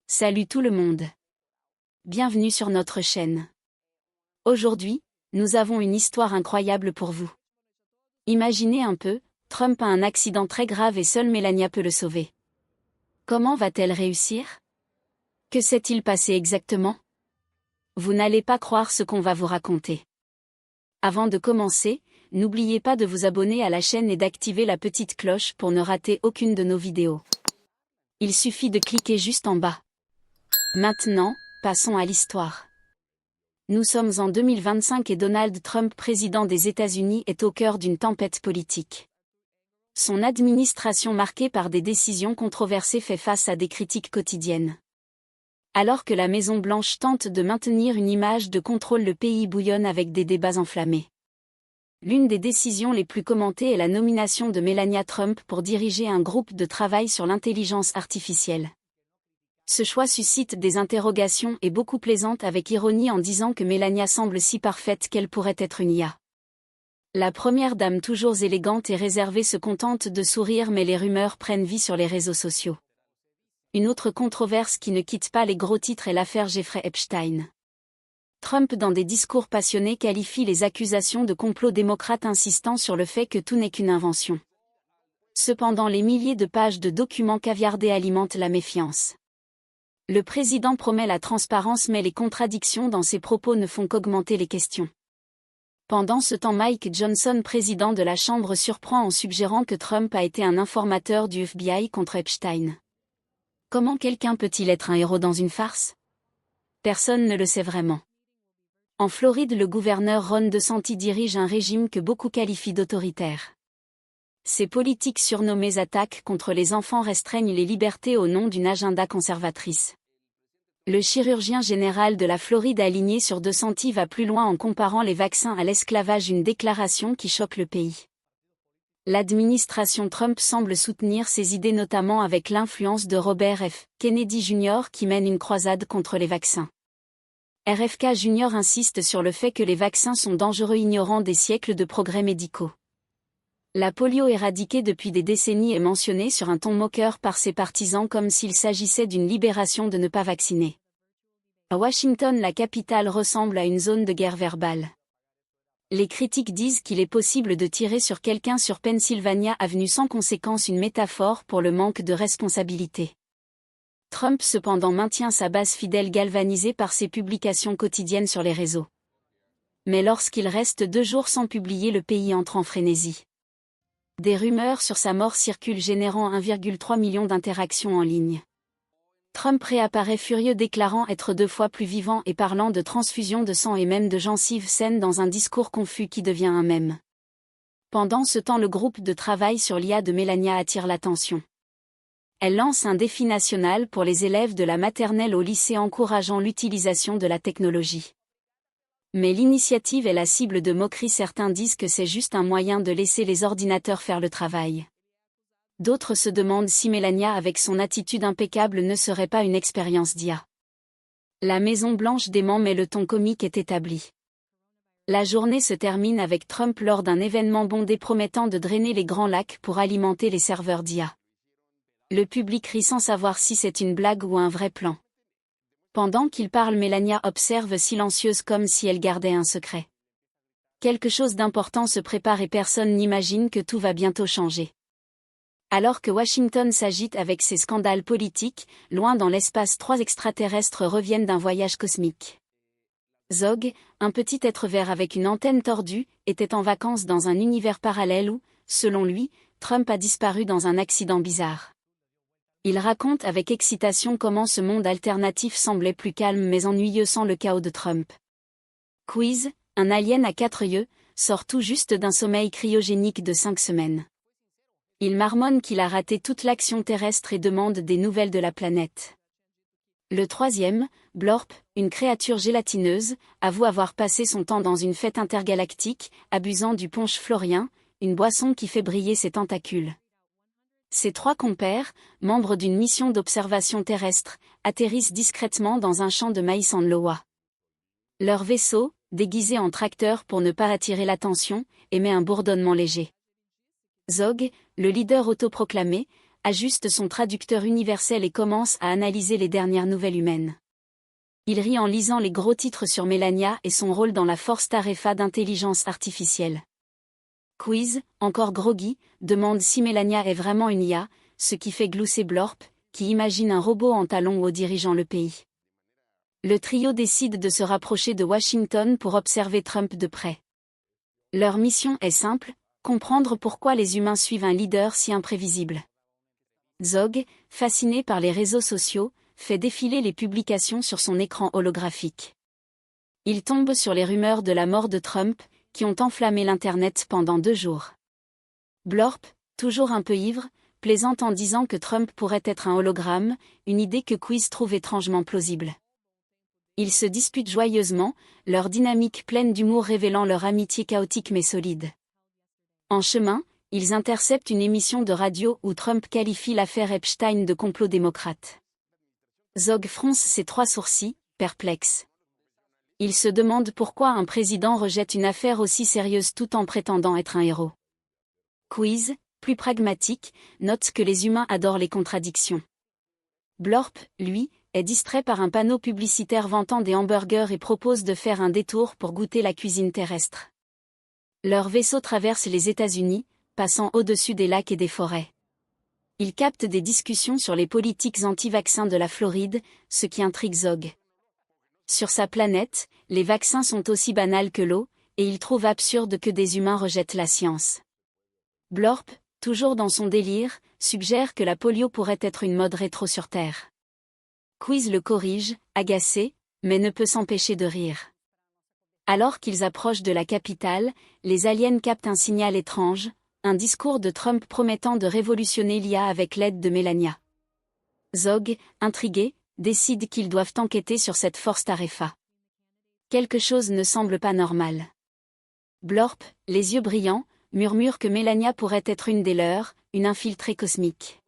Salut tout le monde. Bienvenue sur notre chaîne. Aujourd'hui, nous avons une histoire incroyable pour vous. Imaginez un peu, Trump a un accident très grave et seule Melania peut le sauver. Comment va-t-elle réussir? Que s'est-il passé exactement? Vous n'allez pas croire ce qu'on va vous raconter. Avant de commencer, n'oubliez pas de vous abonner à la chaîne et d'activer la petite cloche pour ne rater aucune de nos vidéos. Il suffit de cliquer juste en bas. Maintenant, passons à l'histoire. Nous sommes en 2025 et Donald Trump, président des États-Unis, est au cœur d'une tempête politique. Son administration marquée par des décisions controversées fait face à des critiques quotidiennes. Alors que la Maison-Blanche tente de maintenir une image de contrôle, le pays bouillonne avec des débats enflammés. L'une des décisions les plus commentées est la nomination de Melania Trump pour diriger un groupe de travail sur l'intelligence artificielle. Ce choix suscite des interrogations et beaucoup plaisantent avec ironie en disant que Melania semble si parfaite qu'elle pourrait être une IA. La première dame, toujours élégante et réservée, se contente de sourire, mais les rumeurs prennent vie sur les réseaux sociaux. Une autre controverse qui ne quitte pas les gros titres est l'affaire Jeffrey Epstein. Trump, dans des discours passionnés, qualifie les accusations de complot démocrate, insistant sur le fait que tout n'est qu'une invention. Cependant, les milliers de pages de documents caviardés alimentent la méfiance. Le président promet la transparence, mais les contradictions dans ses propos ne font qu'augmenter les questions. Pendant ce temps, Mike Johnson, président de la Chambre, surprend en suggérant que Trump a été un informateur du FBI contre Epstein. Comment quelqu'un peut-il être un héros dans une farce? Personne ne le sait vraiment. En Floride, le gouverneur Ron DeSantis dirige un régime que beaucoup qualifient d'autoritaire. Ses politiques surnommées attaques contre les enfants restreignent les libertés au nom d'une agenda conservatrice. Le chirurgien général de la Floride, aligné sur DeSantis, va plus loin en comparant les vaccins à l'esclavage, une déclaration qui choque le pays. L'administration Trump semble soutenir ces idées, notamment avec l'influence de Robert F. Kennedy Jr. qui mène une croisade contre les vaccins. RFK Jr. insiste sur le fait que les vaccins sont dangereux, ignorant des siècles de progrès médicaux. La polio, éradiquée depuis des décennies, est mentionnée sur un ton moqueur par ses partisans, comme s'il s'agissait d'une libération de ne pas vacciner. À Washington, la capitale ressemble à une zone de guerre verbale. Les critiques disent qu'il est possible de tirer sur quelqu'un sur Pennsylvania Avenue sans conséquence, une métaphore pour le manque de responsabilité. Trump, cependant, maintient sa base fidèle, galvanisée par ses publications quotidiennes sur les réseaux. Mais lorsqu'il reste 2 jours sans publier, le pays entre en frénésie. Des rumeurs sur sa mort circulent, générant 1,3 million d'interactions en ligne. Trump réapparaît furieux, déclarant être 2 fois plus vivant et parlant de transfusion de sang et même de gencives saines dans un discours confus qui devient un mème. Pendant ce temps, le groupe de travail sur l'IA de Melania attire l'attention. Elle lance un défi national pour les élèves de la maternelle au lycée, encourageant l'utilisation de la technologie. Mais l'initiative est la cible de moqueries. Certains disent que c'est juste un moyen de laisser les ordinateurs faire le travail. D'autres se demandent si Melania, avec son attitude impeccable, ne serait pas une expérience d'IA. La Maison-Blanche dément, mais le ton comique est établi. La journée se termine avec Trump lors d'un événement bondé promettant de drainer les Grands Lacs pour alimenter les serveurs d'IA. Le public rit sans savoir si c'est une blague ou un vrai plan. Pendant qu'il parle, Melania observe silencieuse, comme si elle gardait un secret. Quelque chose d'important se prépare et personne n'imagine que tout va bientôt changer. Alors que Washington s'agite avec ses scandales politiques, loin dans l'espace, 3 extraterrestres reviennent d'un voyage cosmique. Zog, un petit être vert avec une antenne tordue, était en vacances dans un univers parallèle où, selon lui, Trump a disparu dans un accident bizarre. Il raconte avec excitation comment ce monde alternatif semblait plus calme mais ennuyeux sans le chaos de Trump. Quiz, un alien à 4 yeux, sort tout juste d'un sommeil cryogénique de 5 semaines. Il marmonne qu'il a raté toute l'action terrestre et demande des nouvelles de la planète. Le 3e, Blorp, une créature gélatineuse, avoue avoir passé son temps dans une fête intergalactique, abusant du punch florien, une boisson qui fait briller ses tentacules. Ses 3 compères, membres d'une mission d'observation terrestre, atterrissent discrètement dans un champ de maïs en Iowa. Leur vaisseau, déguisé en tracteur pour ne pas attirer l'attention, émet un bourdonnement léger. Zog, le leader autoproclamé, ajuste son traducteur universel et commence à analyser les dernières nouvelles humaines. Il rit en lisant les gros titres sur Melania et son rôle dans la force Tarefa d'intelligence artificielle. Quiz, encore groggy, demande si Melania est vraiment une IA, ce qui fait glousser Blorp, qui imagine un robot en talons haut dirigeant le pays. Le trio décide de se rapprocher de Washington pour observer Trump de près. Leur mission est simple, comprendre pourquoi les humains suivent un leader si imprévisible. Zog, fasciné par les réseaux sociaux, fait défiler les publications sur son écran holographique. Il tombe sur les rumeurs de la mort de Trump, qui ont enflammé l'Internet pendant 2 jours. Blorp, toujours un peu ivre, plaisante en disant que Trump pourrait être un hologramme, une idée que Quiz trouve étrangement plausible. Ils se disputent joyeusement, leur dynamique pleine d'humour révélant leur amitié chaotique mais solide. En chemin, ils interceptent une émission de radio où Trump qualifie l'affaire Epstein de complot démocrate. Zog fronce ses 3 sourcils, perplexe. Il se demande pourquoi un président rejette une affaire aussi sérieuse tout en prétendant être un héros. Quiz, plus pragmatique, note que les humains adorent les contradictions. Blorp, lui, est distrait par un panneau publicitaire vantant des hamburgers et propose de faire un détour pour goûter la cuisine terrestre. Leur vaisseau traverse les États-Unis, passant au-dessus des lacs et des forêts. Ils captent des discussions sur les politiques anti-vaccins de la Floride, ce qui intrigue Zog. Sur sa planète, les vaccins sont aussi banals que l'eau, et il trouve absurde que des humains rejettent la science. Blorp, toujours dans son délire, suggère que la polio pourrait être une mode rétro sur Terre. Quiz le corrige, agacé, mais ne peut s'empêcher de rire. Alors qu'ils approchent de la capitale, les aliens captent un signal étrange, un discours de Trump promettant de révolutionner l'IA avec l'aide de Melania. Zog, intrigué, décide qu'ils doivent enquêter sur cette force Tarefa. Quelque chose ne semble pas normal. Blorp, les yeux brillants, murmure que Melania pourrait être une des leurs, une infiltrée cosmique.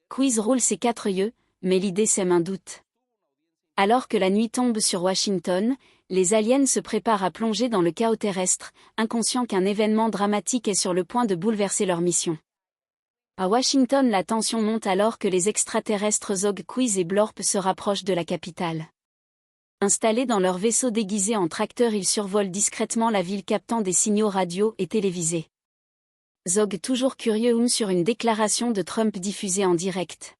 Quiz roule ses 4 yeux, mais l'idée sème un doute. Alors que la nuit tombe sur Washington, les aliens se préparent à plonger dans le chaos terrestre, inconscients qu'un événement dramatique est sur le point de bouleverser leur mission. À Washington, la tension monte alors que les extraterrestres Zog, Quiz et Blorp se rapprochent de la capitale. Installés dans leur vaisseau déguisé en tracteur, ils survolent discrètement la ville captant des signaux radio et télévisés. Zog, toujours curieux, sur une déclaration de Trump diffusée en direct.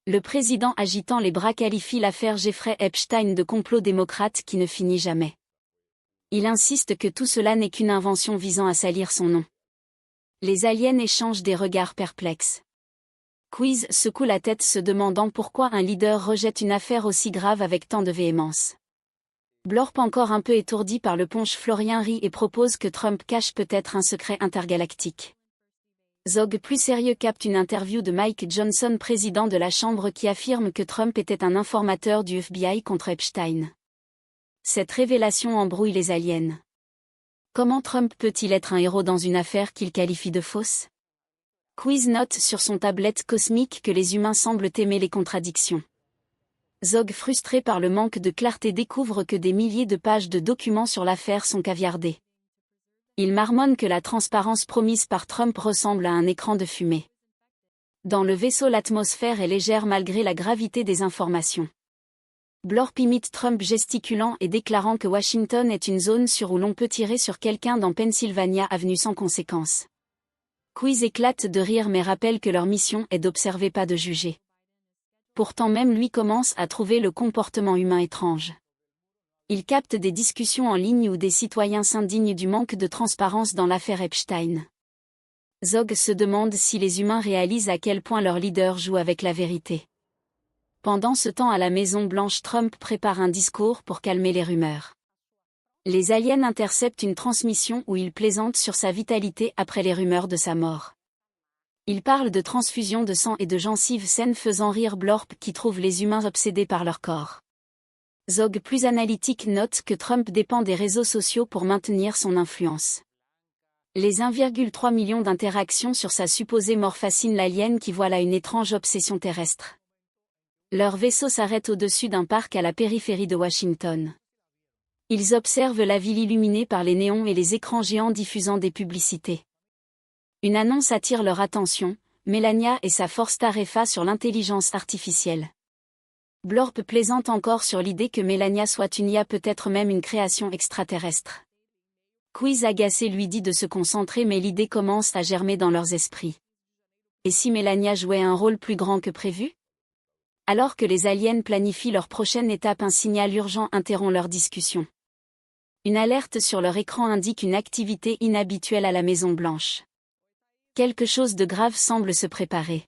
Le président agitant les bras qualifie l'affaire Jeffrey Epstein de complot démocrate qui ne finit jamais. Il insiste que tout cela n'est qu'une invention visant à salir son nom. Les aliens échangent des regards perplexes. Quiz secoue la tête se demandant pourquoi un leader rejette une affaire aussi grave avec tant de véhémence. Blorp, encore un peu étourdi par le punch Florien, rit et propose que Trump cache peut-être un secret intergalactique. Zog, plus sérieux, capte une interview de Mike Johnson, président de la Chambre, qui affirme que Trump était un informateur du FBI contre Epstein. Cette révélation embrouille les aliens. Comment Trump peut-il être un héros dans une affaire qu'il qualifie de fausse? Quiz note sur son tablette cosmique que les humains semblent aimer les contradictions. Zog, frustré par le manque de clarté, découvre que des milliers de pages de documents sur l'affaire sont caviardées. Il marmonne que la transparence promise par Trump ressemble à un écran de fumée. Dans le vaisseau, l'atmosphère est légère malgré la gravité des informations. Blorp imite Trump gesticulant et déclarant que Washington est une zone sûre où l'on peut tirer sur quelqu'un dans Pennsylvania Avenue sans conséquence. Quiz éclate de rire mais rappelle que leur mission est d'observer, pas de juger. Pourtant même lui commence à trouver le comportement humain étrange. Il capte des discussions en ligne où des citoyens s'indignent du manque de transparence dans l'affaire Epstein. Zog se demande si les humains réalisent à quel point leur leader joue avec la vérité. Pendant ce temps, à la Maison Blanche, Trump prépare un discours pour calmer les rumeurs. Les aliens interceptent une transmission où il plaisante sur sa vitalité après les rumeurs de sa mort. Il parle de transfusion de sang et de gencives saines, faisant rire Blorp qui trouve les humains obsédés par leur corps. Zog, plus analytique, note que Trump dépend des réseaux sociaux pour maintenir son influence. Les 1,3 million d'interactions sur sa supposée mort fascinent l'alien qui voit là une étrange obsession terrestre. Leur vaisseau s'arrête au-dessus d'un parc à la périphérie de Washington. Ils observent la ville illuminée par les néons et les écrans géants diffusant des publicités. Une annonce attire leur attention, Melania et sa force Tarefa sur l'intelligence artificielle. Blorp plaisante encore sur l'idée que Melania soit une IA, peut-être même une création extraterrestre. Quiz agacé lui dit de se concentrer, mais l'idée commence à germer dans leurs esprits. Et si Melania jouait un rôle plus grand que prévu? Alors que les aliens planifient leur prochaine étape, un signal urgent interrompt leur discussion. Une alerte sur leur écran indique une activité inhabituelle à la Maison Blanche. Quelque chose de grave semble se préparer.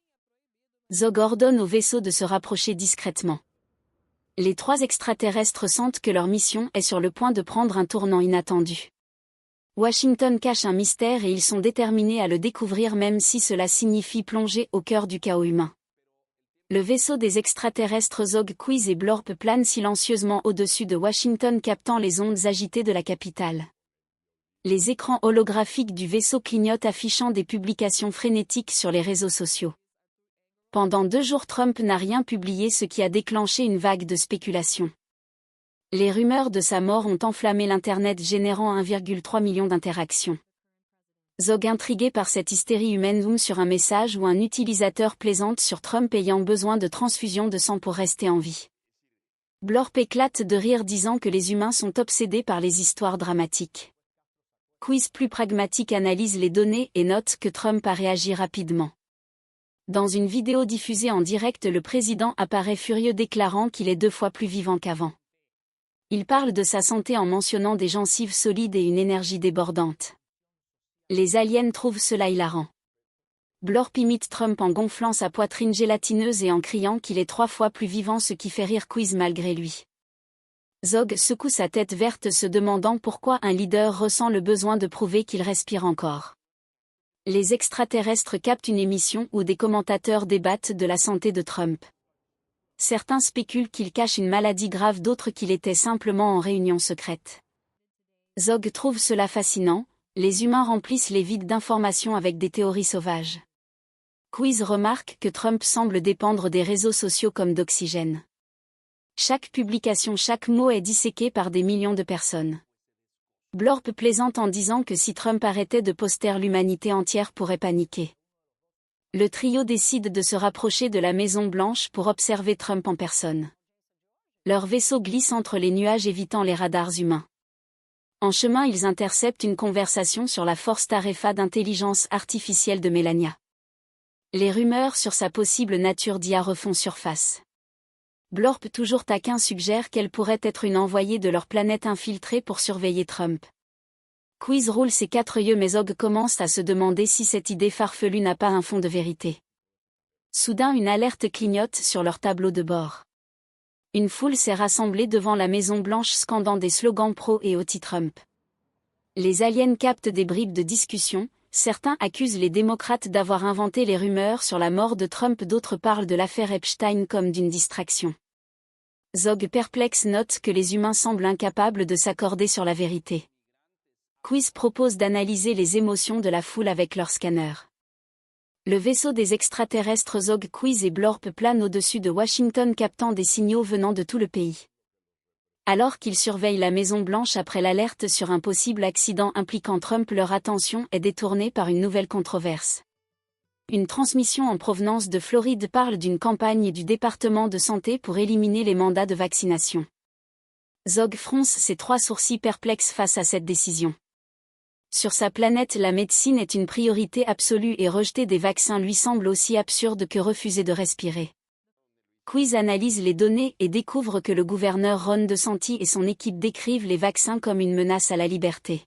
Zog ordonne au vaisseau de se rapprocher discrètement. Les 3 extraterrestres sentent que leur mission est sur le point de prendre un tournant inattendu. Washington cache un mystère et ils sont déterminés à le découvrir, même si cela signifie plonger au cœur du chaos humain. Le vaisseau des extraterrestres Zog, Quiz et Blorp plane silencieusement au-dessus de Washington, captant les ondes agitées de la capitale. Les écrans holographiques du vaisseau clignotent, affichant des publications frénétiques sur les réseaux sociaux. Pendant 2 jours, Trump n'a rien publié, ce qui a déclenché une vague de spéculation. Les rumeurs de sa mort ont enflammé l'Internet, générant 1,3 million d'interactions. Zog, intrigué par cette hystérie humaine, zoome sur un message où un utilisateur plaisante sur Trump ayant besoin de transfusion de sang pour rester en vie. Blorp éclate de rire, disant que les humains sont obsédés par les histoires dramatiques. Quiz, plus pragmatique, analyse les données et note que Trump a réagi rapidement. Dans une vidéo diffusée en direct, le président apparaît furieux, déclarant qu'il est 2 fois plus vivant qu'avant. Il parle de sa santé en mentionnant des gencives solides et une énergie débordante. Les aliens trouvent cela hilarant. Blorp imite Trump en gonflant sa poitrine gélatineuse et en criant qu'il est 3 fois plus vivant, ce qui fait rire Quiz malgré lui. Zog secoue sa tête verte, se demandant pourquoi un leader ressent le besoin de prouver qu'il respire encore. Les extraterrestres captent une émission où des commentateurs débattent de la santé de Trump. Certains spéculent qu'il cache une maladie grave, d'autres qu'il était simplement en réunion secrète. Zog trouve cela fascinant. Les humains remplissent les vides d'informations avec des théories sauvages. Quiz remarque que Trump semble dépendre des réseaux sociaux comme d'oxygène. Chaque publication, chaque mot est disséqué par des millions de personnes. Blorp plaisante en disant que si Trump arrêtait de poster, l'humanité entière pourrait paniquer. Le trio décide de se rapprocher de la Maison Blanche pour observer Trump en personne. Leur vaisseau glisse entre les nuages, évitant les radars humains. En chemin, ils interceptent une conversation sur la force Tarefa d'intelligence artificielle de Melania. Les rumeurs sur sa possible nature d'IA refont surface. Blorp, toujours taquin, suggère qu'elle pourrait être une envoyée de leur planète infiltrée pour surveiller Trump. Quiz roule ses 4 yeux, mais Zog commence à se demander si cette idée farfelue n'a pas un fond de vérité. Soudain, une alerte clignote sur leur tableau de bord. Une foule s'est rassemblée devant la Maison Blanche, scandant des slogans pro et anti-Trump. Les aliens captent des bribes de discussion, certains accusent les démocrates d'avoir inventé les rumeurs sur la mort de Trump, d'autres parlent de l'affaire Epstein comme d'une distraction. Zog, perplexe, note que les humains semblent incapables de s'accorder sur la vérité. Quiz propose d'analyser les émotions de la foule avec leur scanner. Le vaisseau des extraterrestres Zog, Quiz et Blorp plane au-dessus de Washington, captant des signaux venant de tout le pays. Alors qu'ils surveillent la Maison Blanche après l'alerte sur un possible accident impliquant Trump, leur attention est détournée par une nouvelle controverse. Une transmission en provenance de Floride parle d'une campagne du département de santé pour éliminer les mandats de vaccination. Zog fronce ses 3 sourcils, perplexe face à cette décision. Sur sa planète, la médecine est une priorité absolue et rejeter des vaccins lui semble aussi absurde que refuser de respirer. Quiz analyse les données et découvre que le gouverneur Ron DeSantis et son équipe décrivent les vaccins comme une menace à la liberté.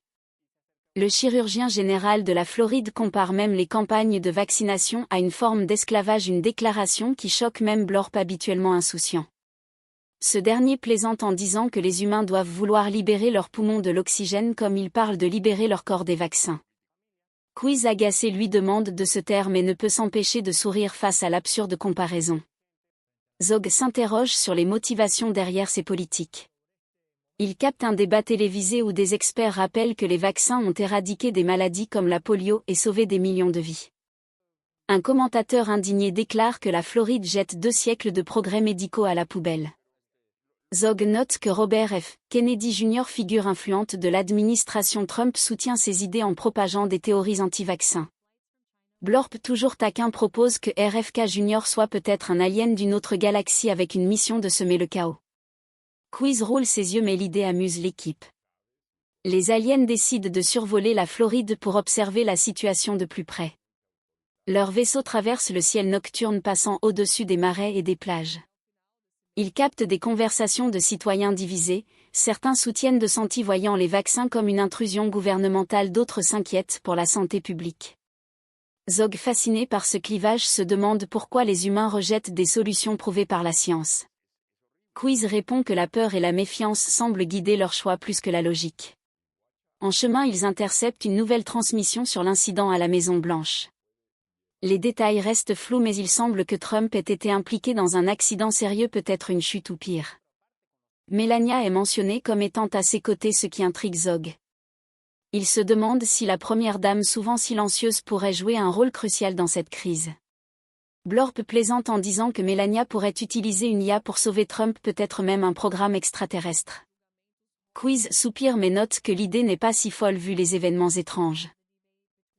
Le chirurgien général de la Floride compare même les campagnes de vaccination à une forme d'esclavage, une déclaration qui choque même Blorp, habituellement insouciant. Ce dernier plaisante en disant que les humains doivent vouloir libérer leurs poumons de l'oxygène comme ils parlent de libérer leur corps des vaccins. Quiz agacé lui demande de se taire, mais ne peut s'empêcher de sourire face à l'absurde comparaison. Zog s'interroge sur les motivations derrière ces politiques. Il capte un débat télévisé où des experts rappellent que les vaccins ont éradiqué des maladies comme la polio et sauvé des millions de vies. Un commentateur indigné déclare que la Floride jette 2 siècles de progrès médicaux à la poubelle. Zog note que Robert F. Kennedy Jr., figure influente de l'administration Trump, soutient ses idées en propageant des théories anti-vaccins. Blorp toujours taquin propose que RFK Junior soit peut-être un alien d'une autre galaxie avec une mission de semer le chaos. Quiz roule ses yeux mais l'idée amuse l'équipe. Les aliens décident de survoler la Floride pour observer la situation de plus près. Leur vaisseau traverse le ciel nocturne passant au-dessus des marais et des plages. Ils captent des conversations de citoyens divisés, certains soutiennent de sentis voyant les vaccins comme une intrusion gouvernementale, d'autres s'inquiètent pour la santé publique. Zog, fasciné par ce clivage, se demande pourquoi les humains rejettent des solutions prouvées par la science. Quiz répond que la peur et la méfiance semblent guider leur choix plus que la logique. En chemin, ils interceptent une nouvelle transmission sur l'incident à la Maison-Blanche. Les détails restent flous mais il semble que Trump ait été impliqué dans un accident sérieux, peut-être une chute ou pire. Melania est mentionnée comme étant à ses côtés, ce qui intrigue Zog. Il se demande si la première dame, souvent silencieuse, pourrait jouer un rôle crucial dans cette crise. Blorp plaisante en disant que Melania pourrait utiliser une IA pour sauver Trump, peut-être même un programme extraterrestre. Quiz soupire mais note que l'idée n'est pas si folle vu les événements étranges.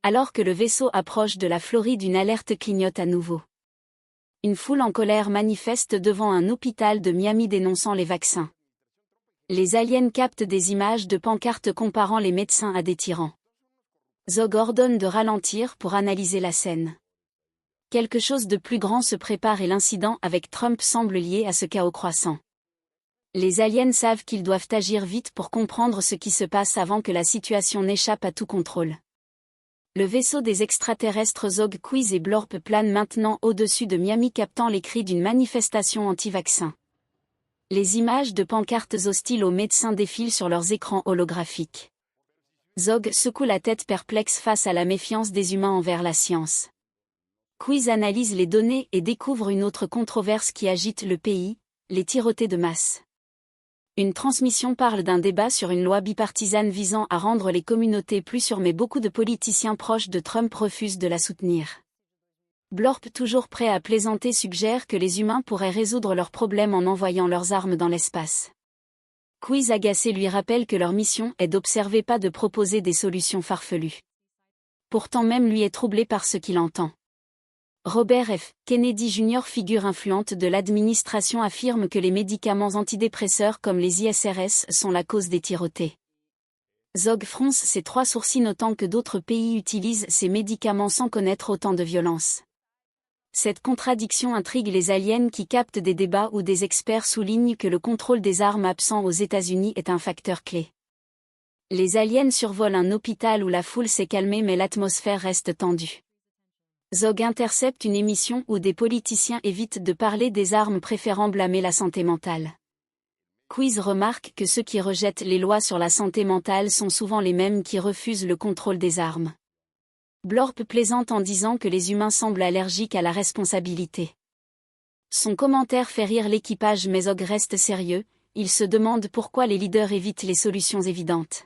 Alors que le vaisseau approche de la Floride, une alerte clignote à nouveau. Une foule en colère manifeste devant un hôpital de Miami dénonçant les vaccins. Les aliens captent des images de pancartes comparant les médecins à des tyrans. Zog ordonne de ralentir pour analyser la scène. Quelque chose de plus grand se prépare et l'incident avec Trump semble lié à ce chaos croissant. Les aliens savent qu'ils doivent agir vite pour comprendre ce qui se passe avant que la situation n'échappe à tout contrôle. Le vaisseau des extraterrestres Zog, Quiz et Blorp plane maintenant au-dessus de Miami, captant les cris d'une manifestation anti-vaccin. Les images de pancartes hostiles aux médecins défilent sur leurs écrans holographiques. Zog secoue la tête perplexe face à la méfiance des humains envers la science. Quiz analyse les données et découvre une autre controverse qui agite le pays, les tirotés de masse. Une transmission parle d'un débat sur une loi bipartisane visant à rendre les communautés plus sûres, mais beaucoup de politiciens proches de Trump refusent de la soutenir. Blorp, toujours prêt à plaisanter, suggère que les humains pourraient résoudre leurs problèmes en envoyant leurs armes dans l'espace. Quiz agacé lui rappelle que leur mission est d'observer, pas de proposer des solutions farfelues. Pourtant même lui est troublé par ce qu'il entend. Robert F. Kennedy Jr., figure influente de l'administration, affirme que les médicaments antidépresseurs comme les ISRS sont la cause des tirotés. Zog fronce ses trois sourcils, notant que d'autres pays utilisent ces médicaments sans connaître autant de violence. Cette contradiction intrigue les aliens qui captent des débats où des experts soulignent que le contrôle des armes absent aux États-Unis est un facteur clé. Les aliens survolent un hôpital où la foule s'est calmée mais l'atmosphère reste tendue. Zog intercepte une émission où des politiciens évitent de parler des armes, préférant blâmer la santé mentale. Quiz remarque que ceux qui rejettent les lois sur la santé mentale sont souvent les mêmes qui refusent le contrôle des armes. Blorp plaisante en disant que les humains semblent allergiques à la responsabilité. Son commentaire fait rire l'équipage mais Zog reste sérieux, il se demande pourquoi les leaders évitent les solutions évidentes.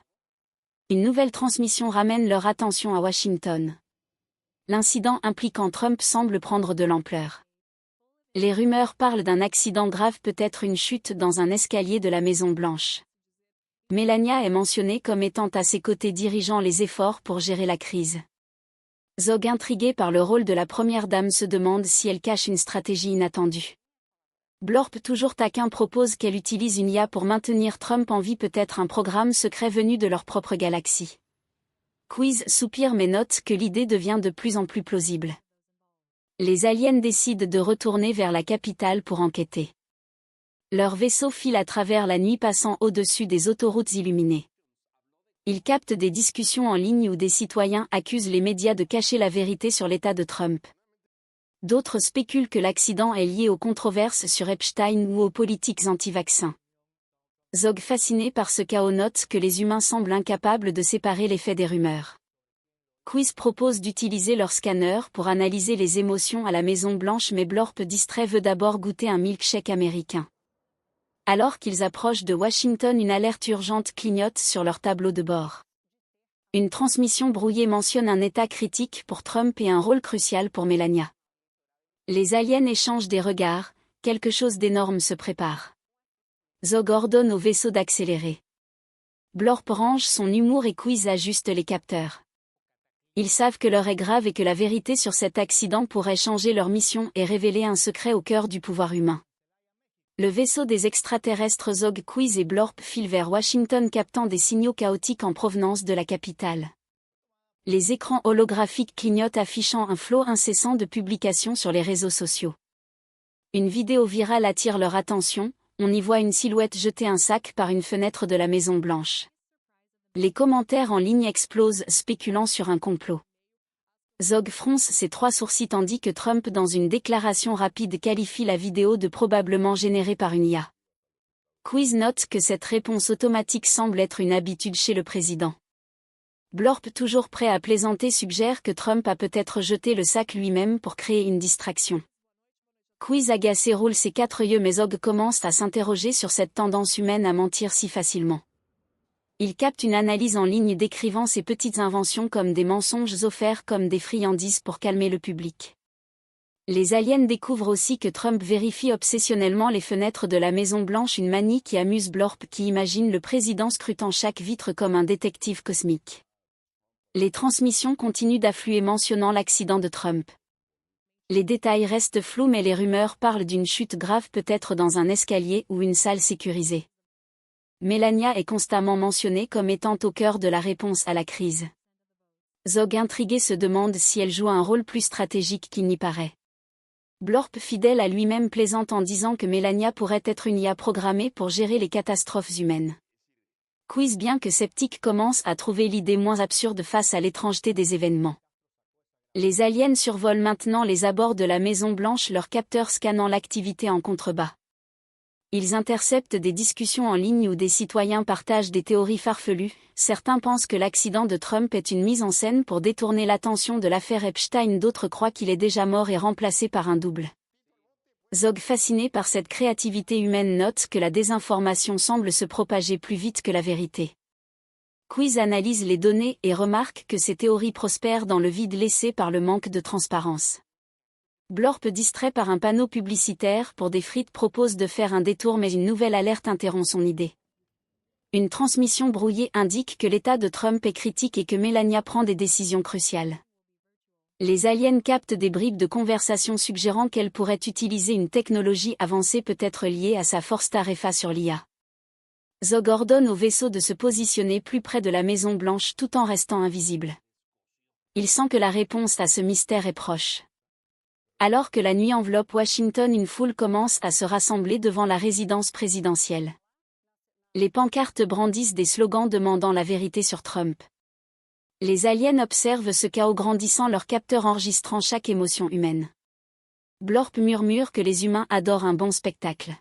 Une nouvelle transmission ramène leur attention à Washington. L'incident impliquant Trump semble prendre de l'ampleur. Les rumeurs parlent d'un accident grave, peut-être une chute dans un escalier de la Maison-Blanche. Melania est mentionnée comme étant à ses côtés, dirigeant les efforts pour gérer la crise. Zog, intrigué par le rôle de la première dame, se demande si elle cache une stratégie inattendue. Blorp, toujours taquin, propose qu'elle utilise une IA pour maintenir Trump en vie, peut-être un programme secret venu de leur propre galaxie. Quiz soupire mais note que l'idée devient de plus en plus plausible. Les aliens décident de retourner vers la capitale pour enquêter. Leur vaisseau file à travers la nuit, passant au-dessus des autoroutes illuminées. Ils captent des discussions en ligne où des citoyens accusent les médias de cacher la vérité sur l'état de Trump. D'autres spéculent que l'accident est lié aux controverses sur Epstein ou aux politiques anti-vaccins. Zog, fasciné par ce chaos, note que les humains semblent incapables de séparer les faits des rumeurs. Quiz propose d'utiliser leur scanner pour analyser les émotions à la Maison-Blanche, mais Blorp, distrait, veut d'abord goûter un milkshake américain. Alors qu'ils approchent de Washington, une alerte urgente clignote sur leur tableau de bord. Une transmission brouillée mentionne un état critique pour Trump et un rôle crucial pour Melania. Les aliens échangent des regards, quelque chose d'énorme se prépare. Zog ordonne au vaisseau d'accélérer. Blorp range son humour et Quiz ajuste les capteurs. Ils savent que l'heure est grave et que la vérité sur cet accident pourrait changer leur mission et révéler un secret au cœur du pouvoir humain. Le vaisseau des extraterrestres Zog, Quiz et Blorp file vers Washington captant des signaux chaotiques en provenance de la capitale. Les écrans holographiques clignotent affichant un flot incessant de publications sur les réseaux sociaux. Une vidéo virale attire leur attention, on y voit une silhouette jeter un sac par une fenêtre de la Maison Blanche. Les commentaires en ligne explosent spéculant sur un complot. Zog fronce ses trois sourcils tandis que Trump dans une déclaration rapide qualifie la vidéo de probablement générée par une IA. Quiz note que cette réponse automatique semble être une habitude chez le président. Blorp toujours prêt à plaisanter suggère que Trump a peut-être jeté le sac lui-même pour créer une distraction. Quiz agacé roule ses quatre yeux mais Zog commence à s'interroger sur cette tendance humaine à mentir si facilement. Il capte une analyse en ligne décrivant ces petites inventions comme des mensonges offerts comme des friandises pour calmer le public. Les aliens découvrent aussi que Trump vérifie obsessionnellement les fenêtres de la Maison Blanche, une manie qui amuse Blorp qui imagine le président scrutant chaque vitre comme un détective cosmique. Les transmissions continuent d'affluer mentionnant l'accident de Trump. Les détails restent flous mais les rumeurs parlent d'une chute grave peut-être dans un escalier ou une salle sécurisée. Melania est constamment mentionnée comme étant au cœur de la réponse à la crise. Zog intrigué se demande si elle joue un rôle plus stratégique qu'il n'y paraît. Blorp fidèle à lui-même plaisante en disant que Melania pourrait être une IA programmée pour gérer les catastrophes humaines. Quiz bien que sceptique commence à trouver l'idée moins absurde face à l'étrangeté des événements. Les aliens survolent maintenant les abords de la Maison Blanche, leurs capteurs scannant l'activité en contrebas. Ils interceptent des discussions en ligne où des citoyens partagent des théories farfelues. Certains pensent que l'accident de Trump est une mise en scène pour détourner l'attention de l'affaire Epstein, d'autres croient qu'il est déjà mort et remplacé par un double. Zog, fasciné par cette créativité humaine, note que la désinformation semble se propager plus vite que la vérité. Quiz analyse les données et remarque que ces théories prospèrent dans le vide laissé par le manque de transparence. Blorp, distrait par un panneau publicitaire pour des frites, propose de faire un détour mais une nouvelle alerte interrompt son idée. Une transmission brouillée indique que l'état de Trump est critique et que Melania prend des décisions cruciales. Les aliens captent des bribes de conversation suggérant qu'elle pourrait utiliser une technologie avancée peut-être liée à sa force Tarefa sur l'IA. Zog ordonne au vaisseau de se positionner plus près de la Maison Blanche tout en restant invisible. Il sent que la réponse à ce mystère est proche. Alors que la nuit enveloppe Washington, une foule commence à se rassembler devant la résidence présidentielle. Les pancartes brandissent des slogans demandant la vérité sur Trump. Les aliens observent ce chaos grandissant, leurs capteurs enregistrant chaque émotion humaine. Blorp murmure que les humains adorent un bon spectacle.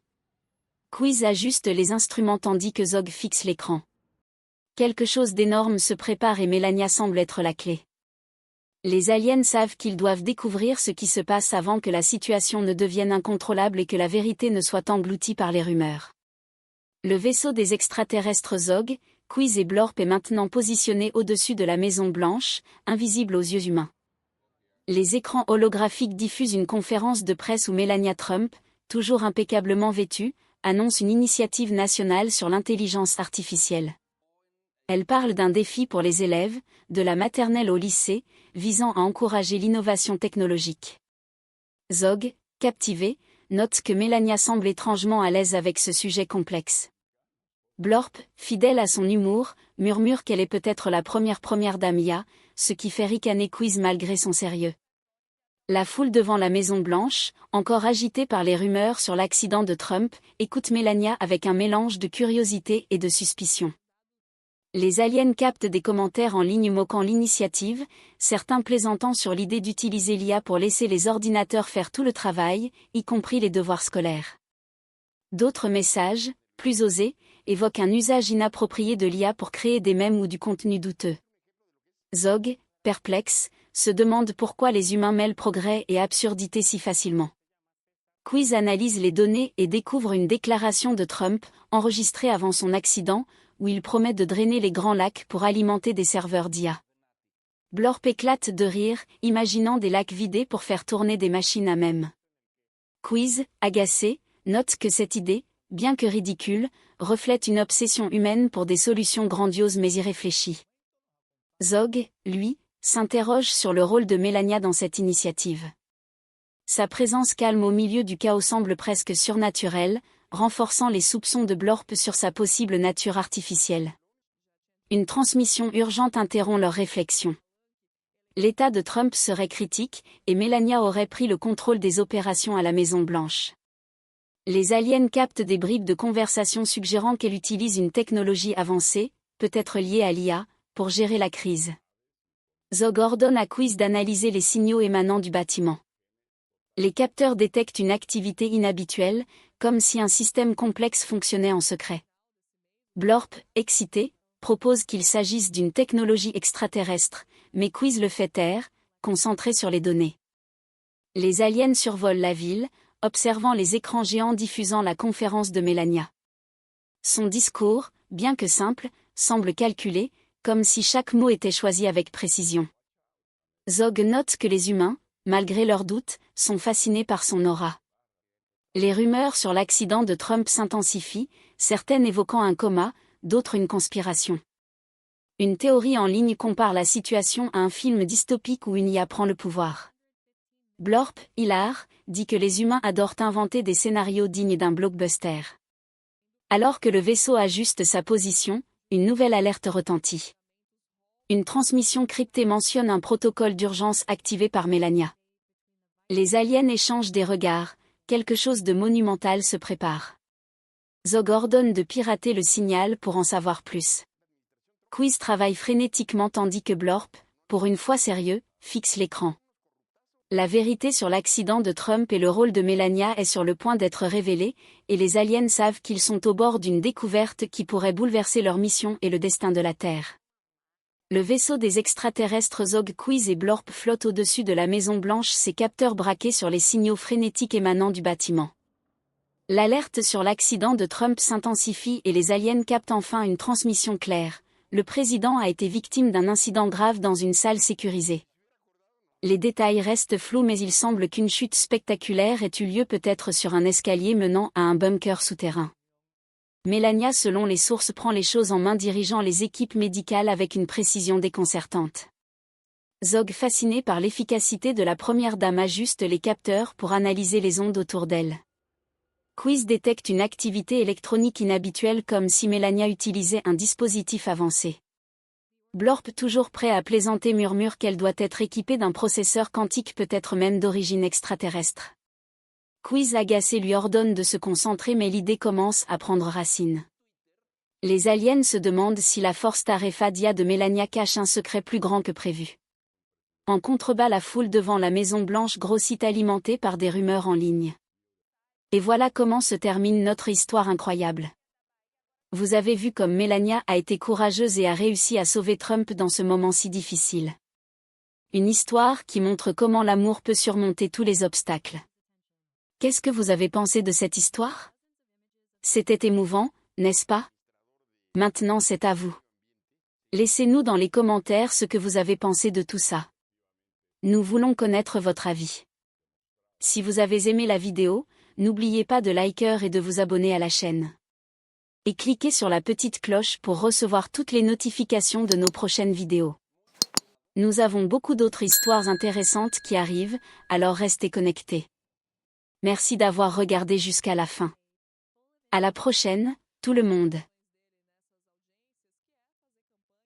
Quiz ajuste les instruments tandis que Zog fixe l'écran. Quelque chose d'énorme se prépare et Melania semble être la clé. Les aliens savent qu'ils doivent découvrir ce qui se passe avant que la situation ne devienne incontrôlable et que la vérité ne soit engloutie par les rumeurs. Le vaisseau des extraterrestres Zog, Quiz et Blorp est maintenant positionné au-dessus de la Maison Blanche, invisible aux yeux humains. Les écrans holographiques diffusent une conférence de presse où Melania Trump, toujours impeccablement vêtue, annonce une initiative nationale sur l'intelligence artificielle. Elle parle d'un défi pour les élèves, de la maternelle au lycée, visant à encourager l'innovation technologique. Zog, captivé, note que Melania semble étrangement à l'aise avec ce sujet complexe. Blorp, fidèle à son humour, murmure qu'elle est peut-être la première dame IA, ce qui fait ricaner Quiz malgré son sérieux. La foule devant la Maison Blanche, encore agitée par les rumeurs sur l'accident de Trump, écoute Melania avec un mélange de curiosité et de suspicion. Les aliens captent des commentaires en ligne moquant l'initiative, certains plaisantant sur l'idée d'utiliser l'IA pour laisser les ordinateurs faire tout le travail, y compris les devoirs scolaires. D'autres messages, plus osés, évoquent un usage inapproprié de l'IA pour créer des mèmes ou du contenu douteux. Zog, perplexe, se demande pourquoi les humains mêlent progrès et absurdité si facilement. Quiz analyse les données et découvre une déclaration de Trump, enregistrée avant son accident, où il promet de drainer les Grands Lacs pour alimenter des serveurs d'IA. Blorp éclate de rire, imaginant des lacs vidés pour faire tourner des machines à mèmes. Quiz, agacé, note que cette idée, bien que ridicule, reflète une obsession humaine pour des solutions grandioses mais irréfléchies. Zog, lui, s'interroge sur le rôle de Melania dans cette initiative. Sa présence calme au milieu du chaos semble presque surnaturelle, renforçant les soupçons de Blorp sur sa possible nature artificielle. Une transmission urgente interrompt leur réflexion. L'état de Trump serait critique, et Melania aurait pris le contrôle des opérations à la Maison-Blanche. Les aliens captent des bribes de conversation suggérant qu'elle utilise une technologie avancée, peut-être liée à l'IA, pour gérer la crise. Zog ordonne à Quiz d'analyser les signaux émanant du bâtiment. Les capteurs détectent une activité inhabituelle, comme si un système complexe fonctionnait en secret. Blorp, excité, propose qu'il s'agisse d'une technologie extraterrestre, mais Quiz le fait taire, concentré sur les données. Les aliens survolent la ville, observant les écrans géants diffusant la conférence de Melania. Son discours, bien que simple, semble calculé, comme si chaque mot était choisi avec précision. Zog note que les humains, malgré leurs doutes, sont fascinés par son aura. Les rumeurs sur l'accident de Trump s'intensifient, certaines évoquant un coma, d'autres une conspiration. Une théorie en ligne compare la situation à un film dystopique où une IA prend le pouvoir. Blorp, hilar, dit que les humains adorent inventer des scénarios dignes d'un blockbuster. Alors que le vaisseau ajuste sa position, une nouvelle alerte retentit. Une transmission cryptée mentionne un protocole d'urgence activé par Melania. Les aliens échangent des regards, quelque chose de monumental se prépare. Zog ordonne de pirater le signal pour en savoir plus. Quiz travaille frénétiquement tandis que Blorp, pour une fois sérieux, fixe l'écran. La vérité sur l'accident de Trump et le rôle de Melania est sur le point d'être révélée, et les aliens savent qu'ils sont au bord d'une découverte qui pourrait bouleverser leur mission et le destin de la Terre. Le vaisseau des extraterrestres Zog, Quiz et Blorp flotte au-dessus de la Maison-Blanche, ses capteurs braqués sur les signaux frénétiques émanant du bâtiment. L'alerte sur l'accident de Trump s'intensifie et les aliens captent enfin une transmission claire. Le président a été victime d'un incident grave dans une salle sécurisée. Les détails restent flous mais il semble qu'une chute spectaculaire ait eu lieu peut-être sur un escalier menant à un bunker souterrain. Melania selon les sources prend les choses en main dirigeant les équipes médicales avec une précision déconcertante. Zog fasciné par l'efficacité de la première dame ajuste les capteurs pour analyser les ondes autour d'elle. Quiz détecte une activité électronique inhabituelle comme si Melania utilisait un dispositif avancé. Blorp toujours prêt à plaisanter murmure qu'elle doit être équipée d'un processeur quantique peut-être même d'origine extraterrestre. Quiz agacé lui ordonne de se concentrer mais l'idée commence à prendre racine. Les aliens se demandent si la force Tarefadia de Melania cache un secret plus grand que prévu. En contrebas la foule devant la Maison-Blanche grossit alimentée par des rumeurs en ligne. Et voilà comment se termine notre histoire incroyable. Vous avez vu comme Melania a été courageuse et a réussi à sauver Trump dans ce moment si difficile. Une histoire qui montre comment l'amour peut surmonter tous les obstacles. Qu'est-ce que vous avez pensé de cette histoire? C'était émouvant, n'est-ce pas? Maintenant c'est à vous. Laissez-nous dans les commentaires ce que vous avez pensé de tout ça. Nous voulons connaître votre avis. Si vous avez aimé la vidéo, n'oubliez pas de liker et de vous abonner à la chaîne. Et cliquez sur la petite cloche pour recevoir toutes les notifications de nos prochaines vidéos. Nous avons beaucoup d'autres histoires intéressantes qui arrivent, alors restez connectés. Merci d'avoir regardé jusqu'à la fin. À la prochaine, tout le monde.